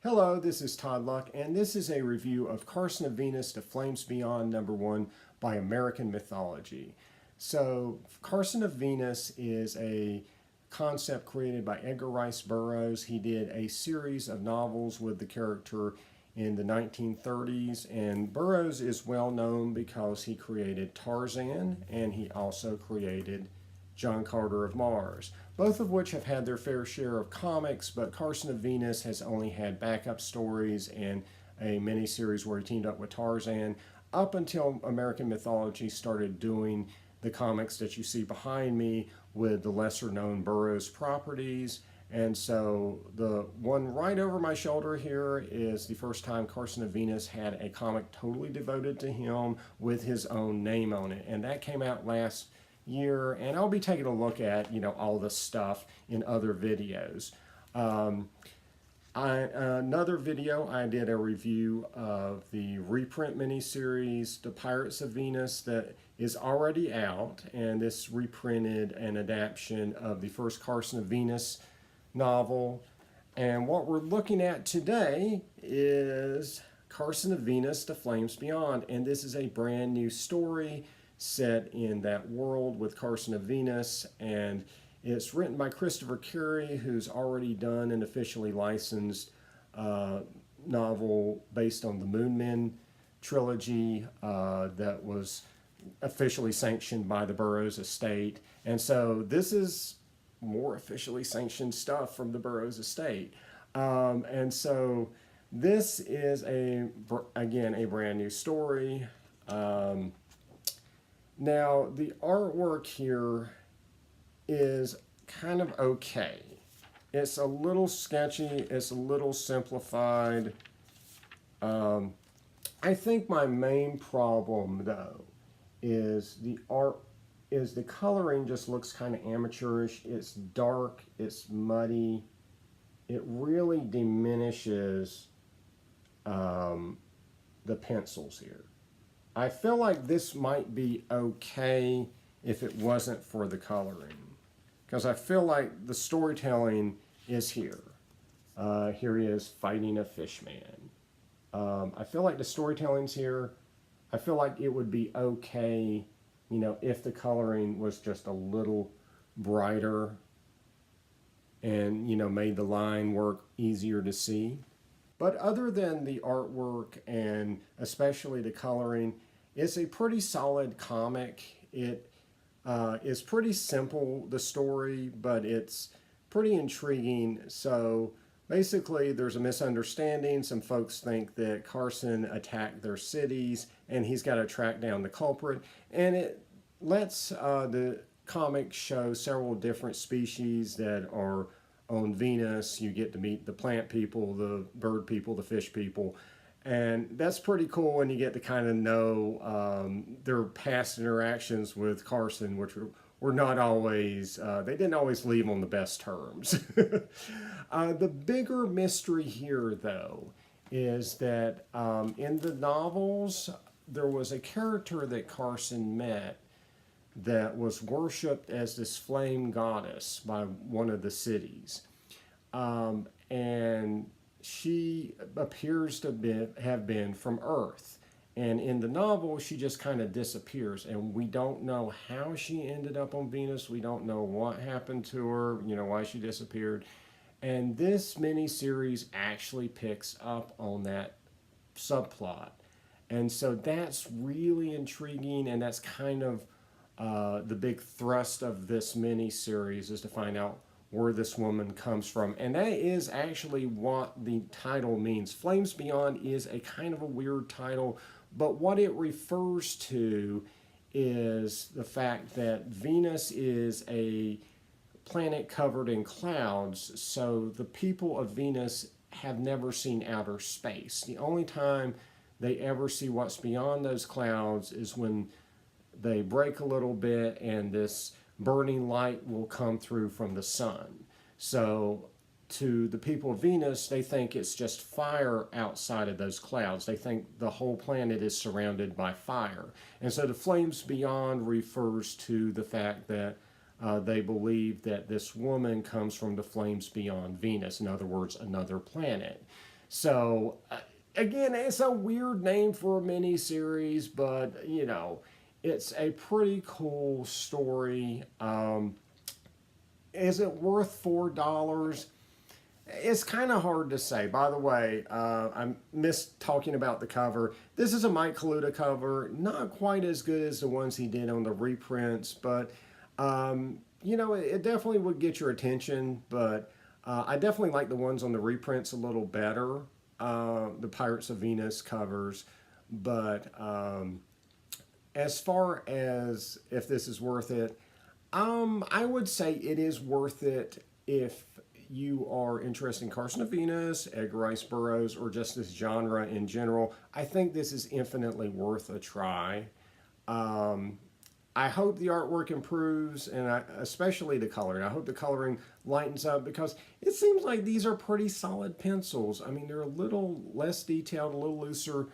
Hello, this is Todd Luck, and this is a review of Carson of Venus to Flames Beyond #1 by American Mythology. So, Carson of Venus is a concept created by Edgar Burroughs. He did a series of novels with the character in the 1930s, and Burroughs is well known because he created Tarzan and he also created John Carter of Mars, both of which have had their fair share of comics, but Carson of Venus has only had backup stories and a miniseries where he teamed up with Tarzan up until American Mythology started doing the comics that you see behind me with the lesser known Burroughs properties. And so the one right over my shoulder here is the first time Carson of Venus had a comic totally devoted to him with his own name on it, and that came out last year, and I'll be taking a look at all the stuff in other videos. Another video, I did a review of the reprint miniseries The Pirates of Venus that is already out, and this reprinted an adaptation of the first Carson of Venus novel. And what we're looking at today is Carson of Venus to Flames Beyond, and this is a brand new story set in that world with Carson of Venus, and it's written by Christopher Carey, who's already done an officially licensed novel based on the Moonmen trilogy that was officially sanctioned by the Burroughs estate. And so this is more officially sanctioned stuff from the Burroughs estate. And so this is, again, a brand new story. Now, the artwork here is kind of okay. It's a little sketchy, it's a little simplified. I think my main problem, though, is the coloring just looks kind of amateurish. It's dark, it's muddy. It really diminishes the pencils here. I feel like this might be okay if it wasn't for the coloring, because I feel like the storytelling is here. Here he is fighting a fish man. I feel like the storytelling's here. I feel like it would be okay, if the coloring was just a little brighter and, made the line work easier to see. But other than the artwork and especially the coloring, it's a pretty solid comic. It is pretty simple, the story, but it's pretty intriguing. So basically there's a misunderstanding. Some folks think that Carson attacked their cities and he's got to track down the culprit. And it lets the comic show several different species that are on Venus. You get to meet the plant people, the bird people, the fish people. And that's pretty cool when you get to kind of know their past interactions with Carson, which were not always, they didn't always leave on the best terms. The bigger mystery here, though, is that in the novels, there was a character that Carson met that was worshipped as this flame goddess by one of the cities. And she appears to have been from Earth. And in the novel, she just kind of disappears. And we don't know how she ended up on Venus. We don't know what happened to her, why she disappeared. And this miniseries actually picks up on that subplot. And so that's really intriguing, and that's kind of the big thrust of this miniseries, is to find out where this woman comes from. And that is actually what the title means. Flames Beyond is a kind of a weird title, but what it refers to is the fact that Venus is a planet covered in clouds, so the people of Venus have never seen outer space. The only time they ever see what's beyond those clouds is when they break a little bit and this burning light will come through from the sun. So to the people of Venus, they think it's just fire outside of those clouds. They think the whole planet is surrounded by fire. And so the Flames Beyond refers to the fact that they believe that this woman comes from the flames beyond Venus, in other words, another planet. So, again, it's a weird name for a miniseries, but you know, it's a pretty cool story. Is it worth $4? It's kind of hard to say. By the way, I missed talking about the cover. This is a Mike Kaluta cover, not quite as good as the ones he did on the reprints, but you know, it definitely would get your attention. But I definitely like the ones on the reprints a little better, the Pirates of Venus covers. But as far as if this is worth it, I would say it is worth it if you are interested in Carson of Venus, Edgar Rice Burroughs, or just this genre in general. I think this is infinitely worth a try. Um, I hope the artwork improves, and especially the coloring. I hope the coloring lightens up because it seems like these are pretty solid pencils. I mean, they're a little less detailed, a little looser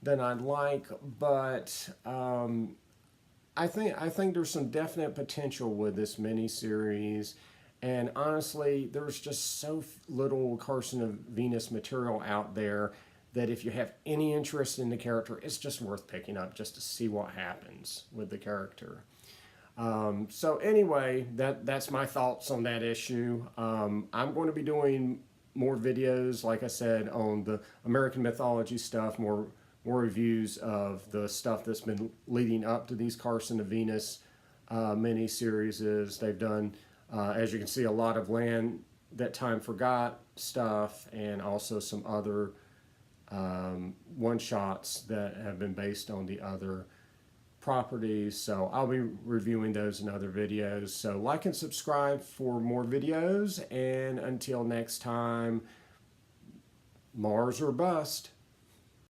than I'd like, but I think there's some definite potential with this miniseries. And honestly, there's just so little Carson of Venus material out there that if you have any interest in the character, it's just worth picking up just to see what happens with the character. So anyway, that's my thoughts on that issue. I'm going to be doing more videos, like I said, on the American mythology stuff, more reviews of the stuff that's been leading up to these Carson of Venus mini-series. They've done, as you can see, a lot of Land That Time Forgot stuff, and also some other one-shots that have been based on the other properties. So I'll be reviewing those in other videos. So like and subscribe for more videos, and until next time, Mars or bust.